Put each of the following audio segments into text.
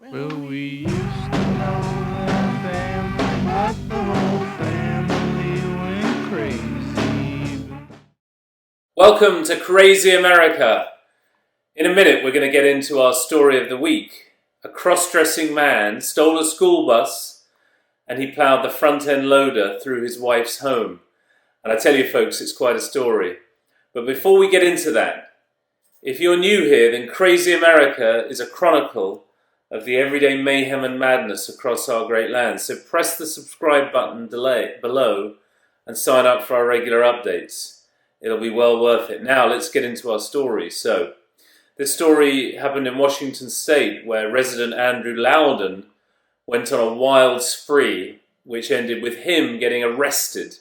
Well, we used to know that family, but the whole family went crazy. Welcome to Crazy America. In a minute, we're going to get into our story of the week. A cross-dressing man stole a school bus and he plowed the front-end loader through his wife's home. And I tell you, folks, it's quite a story. But before we get into that, if you're new here, then Crazy America is a chronicle of the everyday mayhem and madness across our great land. So press the subscribe button below and sign up for our regular updates. It'll be well worth it. Now let's get into our story. So this story happened in Washington State, where resident Andrew Loudon went on a wild spree, which ended with him getting arrested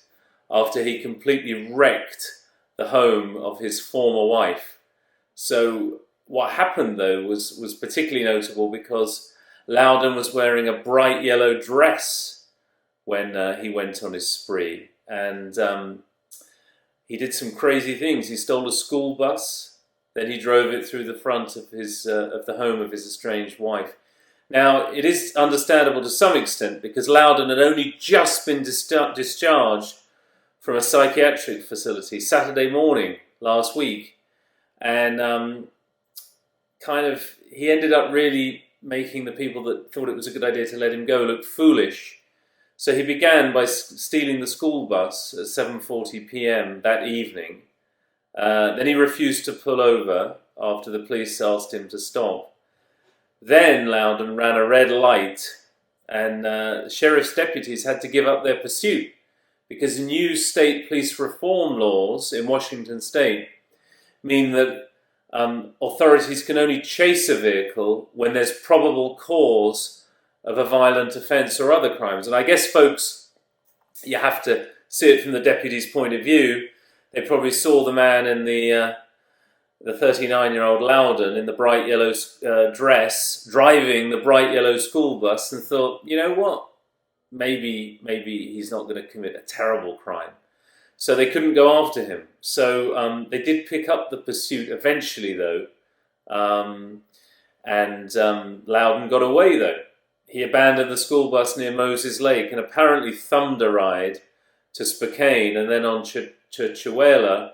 after he completely wrecked the home of his former wife. So what happened, though, was particularly notable because Loudon was wearing a bright yellow dress when he went on his spree. And he did some crazy things. He stole a school bus, then he drove it through the front of the home of his estranged wife. Now, it is understandable to some extent because Loudon had only just been discharged from a psychiatric facility Saturday morning last week. And he ended up really making the people that thought it was a good idea to let him go look foolish. So he began by stealing the school bus at 7:40 p.m. that evening. Then he refused to pull over after the police asked him to stop. Then Loudon ran a red light, and sheriff's deputies had to give up their pursuit because new state police reform laws in Washington State mean that authorities can only chase a vehicle when there's probable cause of a violent offence or other crimes. And I guess, folks, you have to see it from the deputy's point of view. They probably saw the man in the 39-year-old Loudon in the bright yellow dress driving the bright yellow school bus and thought, you know what, maybe he's not going to commit a terrible crime. So they couldn't go after him. So they did pick up the pursuit eventually, though. And Loudon got away, though. He abandoned the school bus near Moses Lake and apparently thumbed a ride to Spokane and then on to Chihuahua,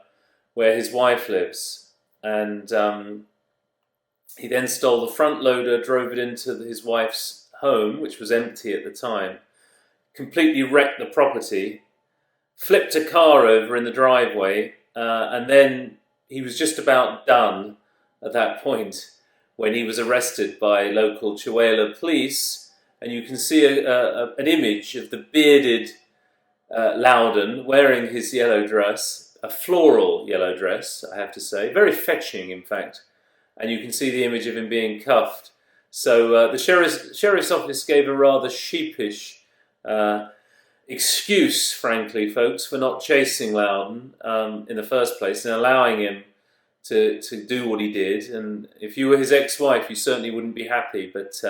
where his wife lives. And he then stole the front loader, drove it into his wife's home, which was empty at the time, completely wrecked the property, flipped a car over in the driveway, and then he was just about done at that point when he was arrested by local Chihuahua police. And you can see an image of the bearded Loudon wearing his yellow dress, a floral yellow dress, I have to say, very fetching, in fact. And you can see the image of him being cuffed. So the sheriff's office gave a rather sheepish excuse, frankly, folks, for not chasing Loudon in the first place and allowing him to do what he did. And if you were his ex-wife, you certainly wouldn't be happy. But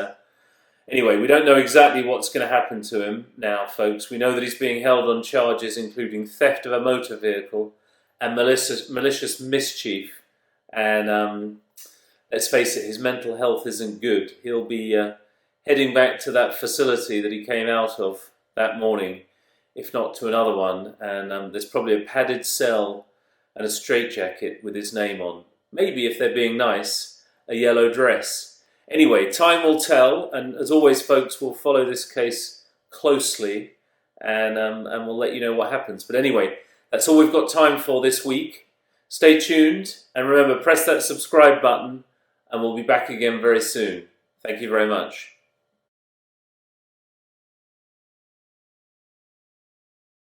anyway, we don't know exactly what's going to happen to him now, folks. We know that he's being held on charges including theft of a motor vehicle and malicious mischief. And let's face it, his mental health isn't good. He'll be heading back to that facility that he came out of that morning, if not to another one, and there's probably a padded cell and a straitjacket with his name on. Maybe, if they're being nice, a yellow dress. Anyway, time will tell, and as always, folks, we'll follow this case closely, and we'll let you know what happens. But anyway, that's all we've got time for this week. Stay tuned, and remember, press that subscribe button, and we'll be back again very soon. Thank you very much.